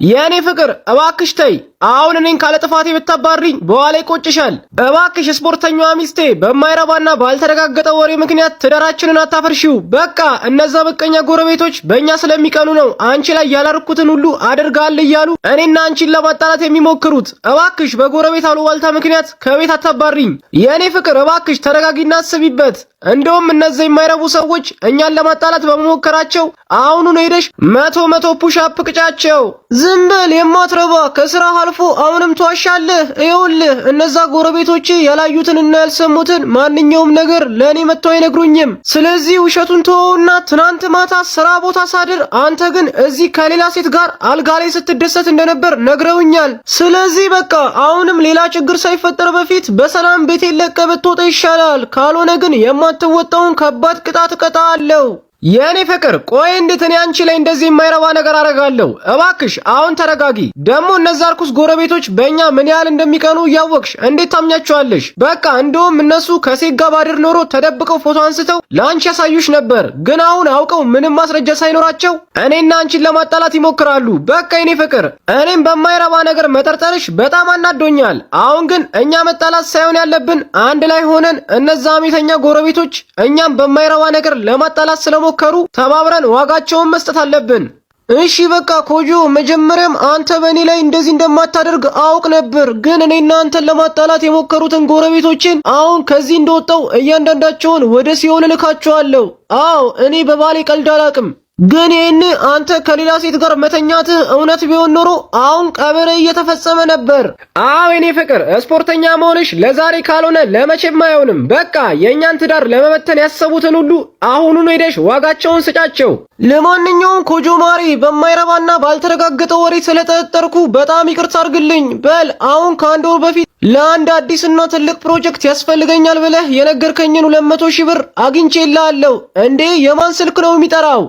የኔ ፍቅር እባክሽ ተይ። አሁን እኔን ካለ ጥፋቴ ብታባሪኝ በኋላ ይቆጭሻል። እባክሽ ስፖርተኛዋ ሚስቴ በማይረባና ባልተረጋገጠ ወሬ ምክንያት ትዳራችንን አታፈርሺው። በቃ እነዛ በቀኛ ጎረቤቶች በእኛ ስለሚቀኑ ነው አንቺ ላይ ያላርኩትን ሁሉ አድርጋል እያሉ እኔና አንቺን ለማጣላት የሚሞክሩት። እባክሽ በጎረቤት አሉባልታ ምክንያት ከቤት አታባሪኝ። የኔ ፍቅር እባክሽ ተረጋጊና አስቢበት። እንደውም እነዚህ የማይረቡ ሰዎች እኛን ለማጣላት በመሞከራቸው አሁኑን ሄደሽ መቶ ፑሽ አፕ ቅጫቸው። ዝም በል የማትረባ ከስራ አልፎ አሁንም ተዋሻለህ። ይኸውልህ እነዛ ጎረቤቶቼ ያላዩትንና ያልሰሙትን ማንኛውም ነገር ለኔ መጥተው አይነግሩኝም። ስለዚህ ውሸቱን ተወውና ትናንት ማታ ስራ ቦታ ሳድር አንተ ግን እዚህ ከሌላ ሴት ጋር አልጋ ላይ ስትደሰት እንደነበር ነግረውኛል። ስለዚህ በቃ አሁንም ሌላ ችግር ሳይፈጠር በፊት በሰላም ቤቴን ለቀህ ብትወጣ ይሻላል። ካልሆነ ግን የማትወጣውን ከባድ ቅጣት እቀጣለሁ። የኔ ፍቅር ቆይ እንዴት እኔ አንቺ ላይ እንደዚህ የማይረባ ነገር አረጋለሁ? እባክሽ አሁን ተረጋጊ። ደግሞ እነዛ ርኩስ ጎረቤቶች በእኛ ምን ያህል እንደሚቀኑ እያወቅሽ እንዴት ታምኛቸዋለሽ? በቃ እንደውም እነሱ ከሴት ጋር ባድር ኖሮ ተደብቀው ፎቶ አንስተው ለአንቺ ያሳዩሽ ነበር። ግን አሁን አውቀው ምንም ማስረጃ ሳይኖራቸው እኔና አንቺን ለማጣላት ይሞክራሉ። በቃ የኔ ፍቅር እኔም በማይረባ ነገር መጠርጠርሽ በጣም አናዶኛል። አሁን ግን እኛ መጣላት ሳይሆን ያለብን አንድ ላይ ሆነን እነዛ አሜተኛ ጎረቤቶች እኛም በማይረባ ነገር ለማጣላት ስለሞ ከሩ ተባብረን ዋጋቸውን መስጠት አለብን። እሺ በቃ ኮጆ፣ መጀመሪያም አንተ በእኔ ላይ እንደዚህ እንደማታደርግ አውቅ ነበር። ግን እኔና አንተን ለማጣላት የሞከሩትን ጎረቤቶችን አሁን ከዚህ እንደወጣው እያንዳንዳቸውን ወደ ሲኦል እልካቸዋለሁ። አዎ እኔ በባሌ ቀልድ አላቅም። ግን ይሄን አንተ ከሌላ ሴት ጋር መተኛትህ እውነት ቢሆን ኖሮ አሁን ቀብር እየተፈጸመ ነበር። አዎ የኔ ፍቅር ስፖርተኛ መሆንሽ ለዛሬ ካልሆነ ለመቼም አይሆንም። በቃ የእኛን ትዳር ለመበተን ያሰቡትን ሁሉ አሁኑን ሄደሽ ዋጋቸውን ስጫቸው። ለማንኛውም ኮጆ ማሪ በማይረባና ባልተረጋገጠ ወሬ ስለተጠረጠርኩ በጣም ይቅርታ አድርግልኝ። በል አሁን ከአንድ ወር በፊት ለአንድ አዲስና ትልቅ ፕሮጀክት ያስፈልገኛል ብለህ የነገርከኝን 200 ሺህ ብር አግኝቼልሃለሁ። እንዴ የማን ስልክ ነው የሚጠራው?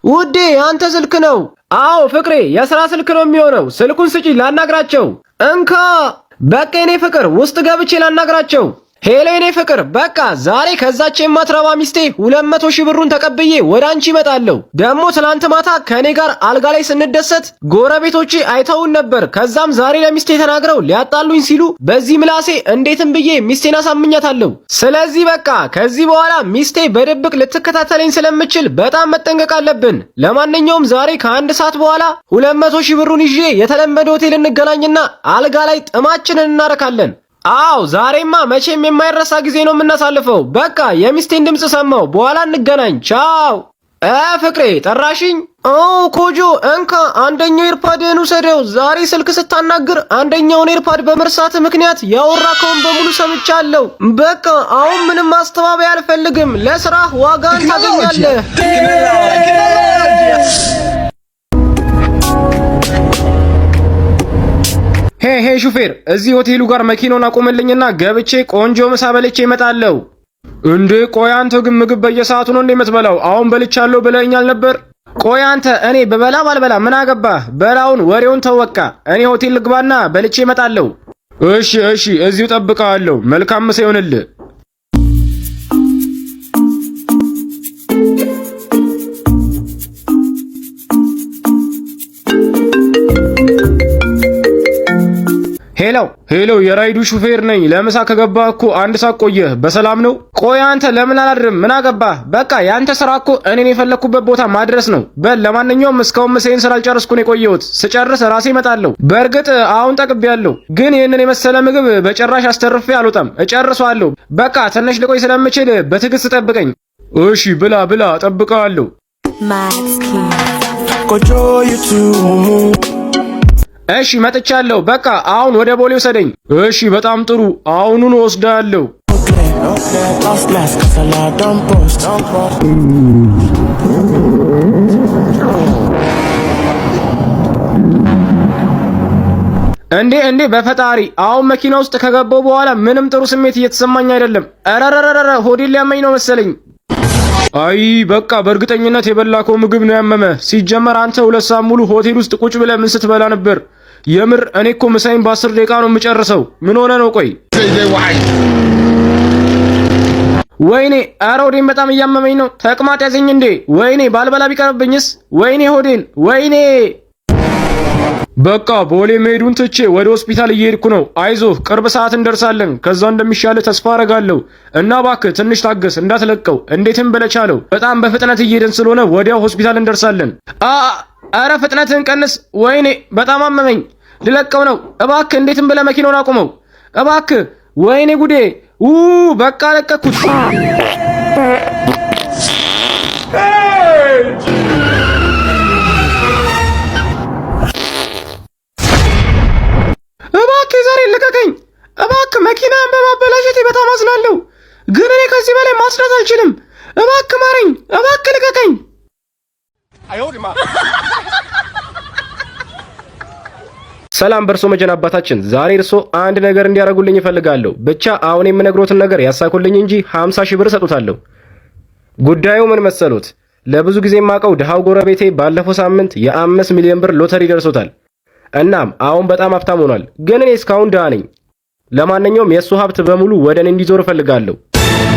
ውዴ አንተ ስልክ ነው። አዎ ፍቅሬ የሥራ ስልክ ነው የሚሆነው። ስልኩን ስጪ ላናግራቸው። እንካ። በቃ የኔ ፍቅር ውስጥ ገብቼ ላናግራቸው። ሄሎ የኔ ፍቅር፣ በቃ ዛሬ ከዛች የማትረባ ሚስቴ 200 ሺህ ብሩን ተቀብዬ ወደ አንቺ እመጣለሁ። ደግሞ ትላንት ማታ ከኔ ጋር አልጋ ላይ ስንደሰት ጎረቤቶቼ አይተውን ነበር። ከዛም ዛሬ ለሚስቴ ተናግረው ሊያጣሉኝ ሲሉ በዚህ ምላሴ እንዴትም ብዬ ሚስቴን አሳምኛታለሁ። ስለዚህ በቃ ከዚህ በኋላ ሚስቴ በድብቅ ልትከታተለኝ ስለምችል በጣም መጠንቀቅ አለብን። ለማንኛውም ዛሬ ከአንድ ሰዓት በኋላ 200 ሺህ ብሩን ይዤ የተለመደ ሆቴል እንገናኝና አልጋ ላይ ጥማችንን እናረካለን። አው ዛሬማ መቼም የማይረሳ ጊዜ ነው የምናሳልፈው። በቃ የሚስቴን ድምጽ ሰማው። በኋላ እንገናኝ። ቻው። ፍቅሬ ጠራሽኝ? ኮጆ እንካ አንደኛው ኤርፓድህን ውሰደው። ዛሬ ስልክ ስታናግር አንደኛውን ኤርፓድ በመርሳት ምክንያት ያወራከውን በሙሉ ሰምቻለሁ። በቃ አሁን ምንም ማስተባበያ አልፈልግም። ለስራህ ዋጋን ታገኛለህ። ሄ ሹፌር፣ እዚህ ሆቴሉ ጋር መኪናውን አቆመልኝና ገብቼ ቆንጆ ምሳ በልቼ እመጣለሁ። እንዴ ቆይ አንተ ግን ምግብ በየሰዓቱ ነው እንደምትበላው? አሁን በልቻለሁ ብለኸኛል ነበር። ቆይ አንተ እኔ በበላ ባልበላ ምን አገባህ? በላውን ወሬውን ተወቃ። እኔ ሆቴል ልግባና በልቼ እመጣለሁ። እሺ እዚሁ ጠብቀሃለሁ። መልካም ምሳ ይሁንልህ። ሄሎ የራይዱ ሹፌር ነኝ። ለምሳ ከገባህ እኮ አንድ ሰዓት ቆየህ። በሰላም ነው? ቆይ አንተ ለምን አላድርም? ምን አገባህ? በቃ ያንተ ስራ እኮ እኔን የፈለኩበት ቦታ ማድረስ ነው። በል ለማንኛውም እስካሁን ምሳዬን ስላልጨረስኩ ነው የቆየሁት። ስጨርስ ራሴ እመጣለሁ። በእርግጥ አሁን ጠግቤያለሁ፣ ግን ይህንን የመሰለ ምግብ በጭራሽ አስተርፌ አልወጣም። እጨርሰዋለሁ። በቃ ትንሽ ልቆይ ስለምችል በትዕግስት ጠብቀኝ። እሺ ብላ እጠብቀዋለሁ። እሺ መጥቻለሁ። በቃ አሁን ወደ ቦሌ ውሰደኝ። እሺ በጣም ጥሩ፣ አሁኑን ወስዳለሁ። እንዴ በፈጣሪ አሁን መኪና ውስጥ ከገባው በኋላ ምንም ጥሩ ስሜት እየተሰማኝ አይደለም። አረረረረ ሆዴን ሊያመኝ ነው መሰለኝ። አይ በቃ በእርግጠኝነት የበላከው ምግብ ነው ያመመ። ሲጀመር አንተ 2 ሰዓት ሙሉ ሆቴል ውስጥ ቁጭ ብለህ ምን ስትበላ ነበር? የምር እኔ እኮ ምሳዬን በ10 ደቂቃ ነው የምጨርሰው። ምን ሆነ ነው? ቆይ ወይኔ ኧረ ሆዴን በጣም እያመመኝ ነው። ተቅማጥ ያዘኝ እንዴ? ወይኔ ባልበላ ቢቀርብኝስ? ወይኔ ሆዴን ወይኔ በቃ ቦሌ መሄዱን ትቼ ወደ ሆስፒታል እየሄድኩ ነው። አይዞህ ቅርብ ሰዓት እንደርሳለን። ከዛ እንደሚሻለ ተስፋ አረጋለሁ እና እባክህ ትንሽ ታገስ፣ እንዳትለቀው። እንዴትም ብለህ ቻለው። በጣም በፍጥነት እየሄድን ስለሆነ ወዲያው ሆስፒታል እንደርሳለን። አረ ፍጥነትህን ቀንስ። ወይኔ በጣም አመመኝ። ልለቀው ነው። እባክህ እንዴትም ብለህ መኪናውን አቁመው እባክህ። ወይኔ ጉዴ! በቃ ለቀኩት። እባክህ ዛሬ ልቀቀኝ እባክህ። መኪናን በማበላሸቴ በጣም አዝናለሁ፣ ግን እኔ ከዚህ በላይ ማስዳት አልችልም። እባክህ ማረኝ፣ እባክህ ልቀቀኝ። ሰላም በርሶ መጀን አባታችን፣ ዛሬ እርሶ አንድ ነገር እንዲያደርጉልኝ እፈልጋለሁ። ብቻ አሁን የምነግሮትን ነገር ያሳኩልኝ እንጂ 50 ሺህ ብር ሰጡታለሁ። ጉዳዩ ምን መሰሉት? ለብዙ ጊዜ የማውቀው ድሃው ጎረቤቴ ባለፈው ሳምንት የ5 ሚሊዮን ብር ሎተሪ ደርሶታል። እናም አሁን በጣም ሀብታም ሆኗል። ግን እኔ እስካሁን ድሃ ነኝ። ለማንኛውም የእሱ ሀብት በሙሉ ወደ እኔ እንዲዞር እፈልጋለሁ።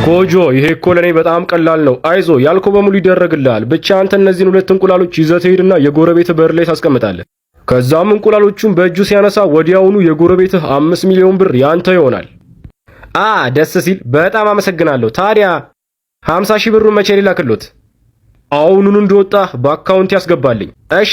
ኮጆ፣ ይሄ እኮ ለእኔ በጣም ቀላል ነው። አይዞ ያልኮ በሙሉ ይደረግልሃል። ብቻ አንተ እነዚህን 2 እንቁላሎች ይዘህ ትሄድና የጎረቤትህ በር ላይ ታስቀምጣለህ። ከዛም እንቁላሎቹን በእጁ ሲያነሳ ወዲያውኑ የጎረቤትህ 5 ሚሊዮን ብር ያንተ ይሆናል። ደስ ሲል። በጣም አመሰግናለሁ። ታዲያ 50 ሺህ ብሩን መቼ ላክሎት? አሁኑኑ እንደወጣ በአካውንት ያስገባልኝ። እሺ።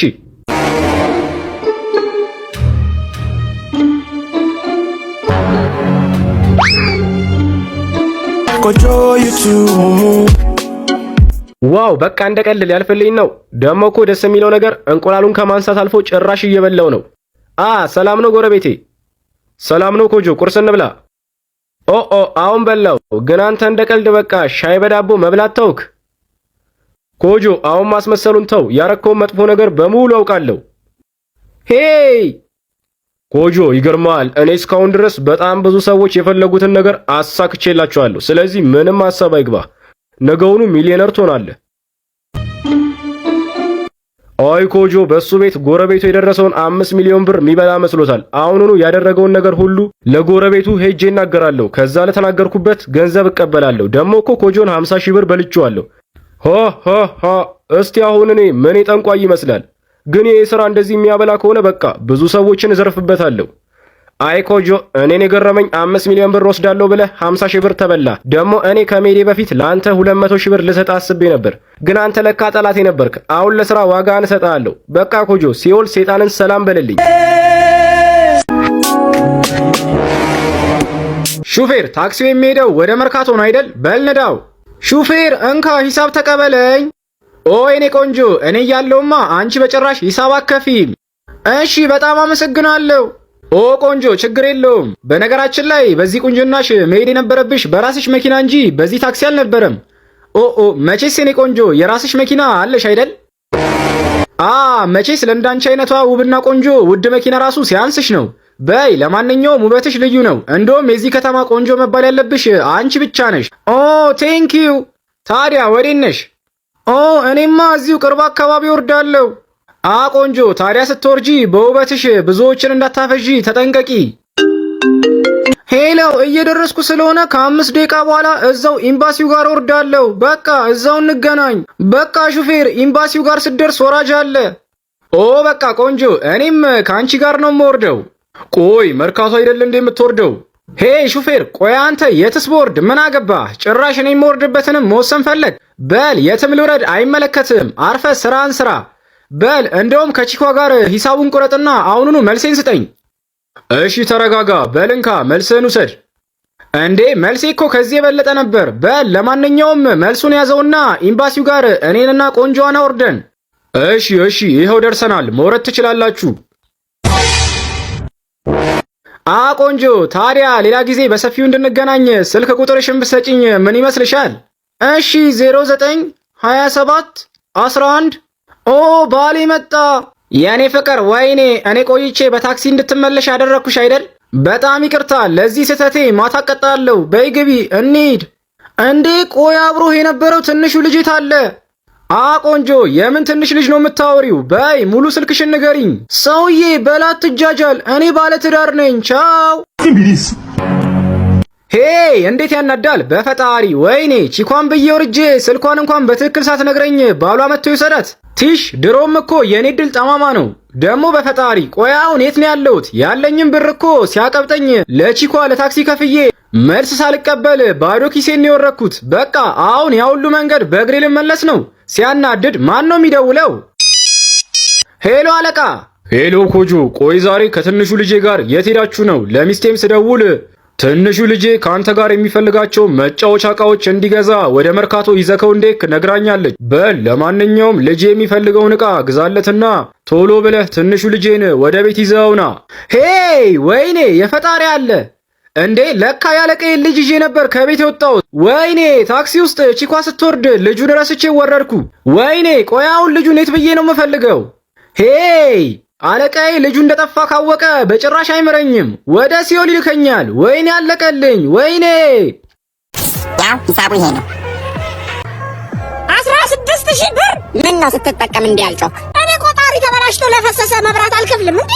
ዋው በቃ እንደቀልል ያልፈልኝ ነው። ደሞ እኮ ደስ የሚለው ነገር እንቁላሉን ከማንሳት አልፎ ጭራሽ እየበላው ነው። ሰላም ነው ጎረቤቴ። ሰላም ነው ኮጆ፣ ቁርስ እንብላ። አሁን በላው። ግን አንተ እንደቀልድ በቃ ሻይ በዳቦ መብላት ተውክ። ኮጆ አሁን ማስመሰሉን ተው። ያረከውን መጥፎ ነገር በሙሉ አውቃለሁ። ሄይ ኮጆ፣ ይገርማል። እኔ እስካሁን ድረስ በጣም ብዙ ሰዎች የፈለጉትን ነገር አሳክቼላቸዋለሁ። ስለዚህ ምንም ሐሳብ አይግባ። ነገውኑ ሚሊዮነር ትሆናለህ። አይ ኮጆ፣ በሱ ቤት ጎረቤቱ የደረሰውን 5 ሚሊዮን ብር የሚበላ መስሎታል። አሁኑኑ ያደረገውን ነገር ሁሉ ለጎረቤቱ ሄጄ እናገራለሁ። ከዛ ለተናገርኩበት ገንዘብ እቀበላለሁ። ደሞ እኮ ኮጆን 50 ሺህ ብር በልቼዋለሁ። እስቲ አሁን እኔ ምን ጠንቋይ ይመስላል? ግን ይሄ ስራ እንደዚህ የሚያበላ ከሆነ በቃ ብዙ ሰዎችን እዘርፍበታለሁ። አይ ኮጆ፣ እኔን የገረመኝ 5 ሚሊዮን ብር ወስዳለሁ ብለህ 50 ሺህ ብር ተበላ። ደግሞ እኔ ከሜዴ በፊት ለአንተ 200 ሺህ ብር ልሰጥ አስቤ ነበር፣ ግን አንተ ለካ ጠላቴ ነበርክ። አሁን ለስራ ዋጋን እሰጥሃለሁ። በቃ ኮጆ፣ ሲኦል ሴጣንን ሰላም በልልኝ። ሹፌር፣ ታክሲው የሚሄደው ወደ መርካቶ ነው አይደል? በል ንዳው። ሹፌር፣ እንካ ሂሳብ ተቀበለኝ። እኔ ቆንጆ፣ እኔ እያለሁማ አንቺ በጭራሽ ሂሳብ አከፊም። እሺ፣ በጣም አመሰግናለሁ። ቆንጆ፣ ችግር የለውም። በነገራችን ላይ በዚህ ቁንጅናሽ መሄድ የነበረብሽ በራስሽ መኪና እንጂ በዚህ ታክሲ አልነበረም። መቼስ የኔ ቆንጆ የራስሽ መኪና አለሽ አይደል? መቼስ ለእንዳንቺ አይነቷ ውብና ቆንጆ ውድ መኪና ራሱ ሲያንስሽ ነው። በይ ለማንኛውም ውበትሽ ልዩ ነው። እንደውም የዚህ ከተማ ቆንጆ መባል ያለብሽ አንቺ ብቻ ነሽ። ቴንኪዩ። ታዲያ ወዴት ነሽ? እኔማ እዚሁ ቅርብ አካባቢ ወርዳለሁ። ቆንጆ፣ ታዲያ ስትወርጂ በውበትሽ ብዙዎችን እንዳታፈዢ ተጠንቀቂ። ሄሎ፣ እየደረስኩ ስለሆነ ከ5 ደቂቃ በኋላ እዛው ኤምባሲው ጋር ወርዳለሁ። በቃ እዛው እንገናኝ። በቃ ሹፌር፣ ኤምባሲው ጋር ስትደርስ ወራጅ አለ። በቃ ቆንጆ፣ እኔም ከአንቺ ጋር ነው የምወርደው። ቆይ መርካቶ አይደል እንዴ የምትወርደው? ሄይ ሹፌር፣ ቆይ አንተ የትስ ቦርድ ምን አገባህ? ጭራሽ እኔ የምወርድበትንም መወሰን ፈለግ? በል የትም ልውረድ አይመለከትም። አርፈ ስራን ስራ። በል እንደውም ከቺኳ ጋር ሂሳቡን ቁረጥና አሁኑኑ መልሴን ስጠኝ። እሺ ተረጋጋ። በልንካ መልስህን ውሰድ። እንዴ መልሴ እኮ ከዚህ የበለጠ ነበር። በል ለማንኛውም መልሱን ያዘውና ኤምባሲው ጋር እኔንና ቆንጆዋን አውርደን። እሺ ይኸው ደርሰናል። መውረድ ትችላላችሁ። ቆንጆ፣ ታዲያ ሌላ ጊዜ በሰፊው እንድንገናኝ ስልክ ቁጥርሽን ብትሰጪኝ ምን ይመስልሻል? እሺ 09 27 11 ባሌ መጣ። የኔ ፍቅር፣ ወይኔ እኔ ቆይቼ በታክሲ እንድትመለሽ ያደረኩሽ አይደል? በጣም ይቅርታ። ለዚህ ስህተቴ ማታ እቀጣለሁ። በይ ግቢ እንሂድ። እንዴ ቆይ አብሮህ የነበረው ትንሹ ልጅ የት አለ? ቆንጆ፣ የምን ትንሽ ልጅ ነው የምታወሪው? በይ ሙሉ ስልክሽን ንገሪኝ። ሰውዬ በላት ትጃጃል። እኔ ባለ ትዳር ነኝ። ቻው። ሄይ እንዴት ያናዳል! በፈጣሪ ወይኔ፣ ቺኳን ብዬ ወርጄ ስልኳን እንኳን በትክክል ሳትነግረኝ ባሏ መጥቶ ይሰዳት። ቲሽ ድሮም እኮ የኔ ድል ጠማማ ነው። ደሞ በፈጣሪ ቆይ አሁን የት ነው ያለሁት? ያለኝም ብር እኮ ሲያቀብጠኝ ለቺኳ ለታክሲ ከፍዬ መልስ ሳልቀበል ባዶ ኪሴን ነው የወረኩት። በቃ አሁን ያ ሁሉ መንገድ በእግሬ ልመለስ ነው። ሲያናድድ ማን ነው የሚደውለው? ሄሎ አለቃ። ሄሎ ኮጆ፣ ቆይ ዛሬ ከትንሹ ልጄ ጋር የት ሄዳችሁ ነው? ለሚስቴም ስደውል ትንሹ ልጄ ካንተ ጋር የሚፈልጋቸው መጫወቻ ዕቃዎች እንዲገዛ ወደ መርካቶ ይዘከው እንዴክ ነግራኛለች። በል ለማንኛውም ልጄ የሚፈልገውን ዕቃ ግዛለትና ቶሎ ብለህ ትንሹ ልጄን ወደ ቤት ይዘውና። ሄይ ወይኔ የፈጣሪ አለ እንዴ! ለካ ያለቀዬን ልጅ ይዤ ነበር ከቤት የወጣሁት። ወይኔ ታክሲ ውስጥ ቺኳ ስትወርድ ልጁን ረስቼ ወረድኩ። ወይኔ ቆይ አሁን ልጁን የት ብዬ ነው የምፈልገው? ሄይ አለቃዬ ልጁ እንደጠፋ ካወቀ በጭራሽ አይምረኝም፣ ወደ ሲኦል ይልከኛል። ወይኔ አለቀልኝ። ወይኔ ያው ሂሳቡ ይሄ ነው። 16,000 ብር ምን ነው ስትጠቀም እንዲህ አልጮክ? እኔ ቆጣሪ ተበላሽቶ ለፈሰሰ መብራት አልከፍልም እንዴ?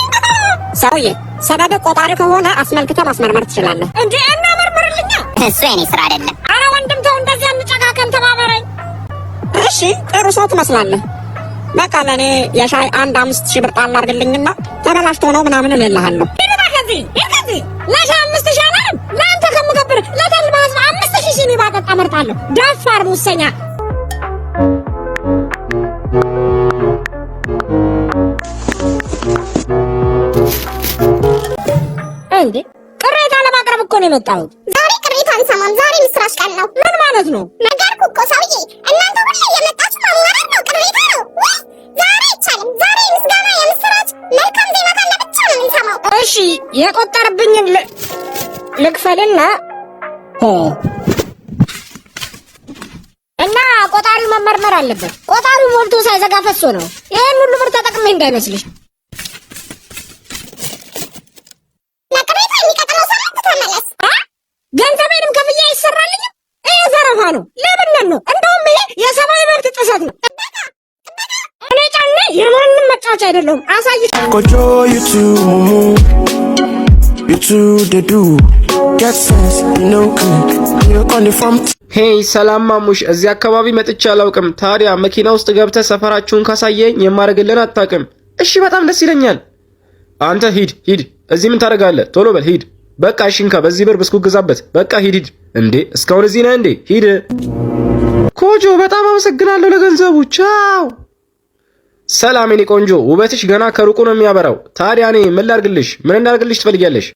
ሰውዬ ሰበብ ቆጣሪ ከሆነ አስመልክተህ ማስመርመር ትችላለህ እንዴ? እና መርምርልኛ። እሱ የኔ ስራ አይደለም። አረ ወንድም ተው እንደዚህ አንጨካከን፣ ተባበረኝ። እሺ ጥሩ ሰው ትመስላለህ። በቃ ለኔ የሻይ 5,000 ብር ጣል አድርግልኝና ተበላሽቶ ነው ምናምን እልልሃለሁ። ይልባ ከዚህ ለሻይ 5,000 አላለም። ለአንተ ከምገብር ለተልባ ህዝብ 5,000 ሲኒ ባጠጣ መርጣለሁ። ደፋር ሙሰኛ። እንዴ ቅሬታ ለማቅረብ እኮ ነው የመጣሁት። ዛሬ ቅሬታ አንሰማም። ዛሬ ምስራች ቀን ነው። ምን ማለት ነው? ነገርኩህ እኮ ሰውዬ። እናንተ ሁሌ የመጣችሁ ማማረር ነው፣ ቅሬታ ነው ወይ? ዛሬ አይቻልም። ዛሬ ምስጋና፣ የምስራች፣ መልካም ዜና ካለ ብቻ ነው የምንሰማው። እሺ የቆጠረብኝን ልክፈልና እና ቆጣሪው መመርመር አለበት። ቆጣሪው ሞልቶ ሳይዘጋ ፈሶ ነው። ይሄን ሁሉ ብር ተጠቅሜ እንዳይመስልሽ። ለቅሬታ የሚቀጥለው ሳምንት ተመለስ። ገንዘቤንም ከፍዬ አይሰራልኝም። ይሄ ዘረፋ ነው፣ ሌብነት ነው። እንደውም ይሄ የሰብአዊ መብት ጥሰት ነው። እኔ ጫኔ የማንም መጫወቻ አይደለሁም። አሳይሽ Kojo, you too, they do. Get sense, you know, you're on the farm. ሄይ ሰላም ማሙሽ፣ እዚህ አካባቢ መጥቼ አላውቅም። ታዲያ መኪና ውስጥ ገብተህ ሰፈራችሁን ካሳየኝ የማረግልን አታውቅም? እሺ በጣም ደስ ይለኛል። አንተ ሂድ። እዚህ ምን ታደርጋለህ? ቶሎ በል ሂድ። በቃ እሺ እንካ፣ በዚህ ብር ብስኩት ግዛበት። በቃ ሂድ። እንዴ እስካሁን እዚህ ነህ እንዴ? ሂድ። ኮጆ በጣም አመሰግናለሁ ለገንዘቡ። ቻው። ሰላም የኔ ቆንጆ፣ ውበትሽ ገና ከሩቁ ነው የሚያበራው። ታዲያ እኔ ምን ላድርግልሽ? ምን እንዳድርግልሽ ትፈልጊያለሽ?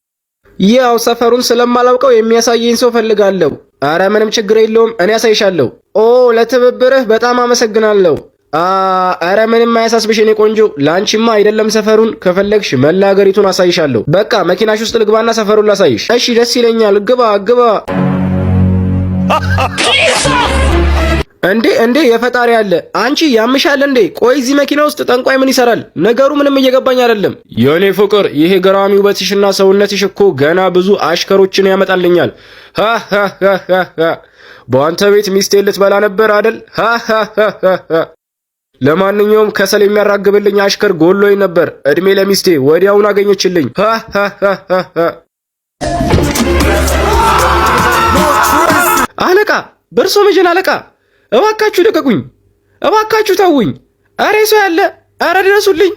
ያው ሰፈሩን ስለማላውቀው የሚያሳየኝ ሰው ፈልጋለሁ። አረ ምንም ችግር የለውም፣ እኔ ያሳይሻለሁ። ኦ ለትብብርህ በጣም አመሰግናለሁ። አረ ምንም አያሳስብሽ የኔ ቆንጆ፣ ላንቺማ አይደለም ሰፈሩን፣ ከፈለግሽ መላ ሀገሪቱን አሳይሻለሁ። በቃ መኪናሽ ውስጥ ልግባና ሰፈሩን ላሳይሽ። እሺ ደስ ይለኛል፣ ግባ። እንዴ የፈጣሪ አለ። አንቺ ያምሻል እንዴ? ቆይ እዚህ መኪና ውስጥ ጠንቋይ ምን ይሰራል? ነገሩ ምንም እየገባኝ አይደለም። የኔ ፍቅር፣ ይሄ ገራሚ ውበትሽና ሰውነትሽ እኮ ገና ብዙ አሽከሮችን ያመጣልኛል። በአንተ ቤት ሚስቴ ልትበላ ነበር አይደል? ለማንኛውም ከሰል የሚያራግብልኝ አሽከር ጎሎኝ ነበር። እድሜ ለሚስቴ ወዲያውን አገኘችልኝ። አለቃ፣ በርሶ መጀን አለቃ፣ እባካችሁ ደቀቁኝ፣ እባካችሁ ተውኝ። አረ ሰው ያለ፣ አረ ድረሱልኝ።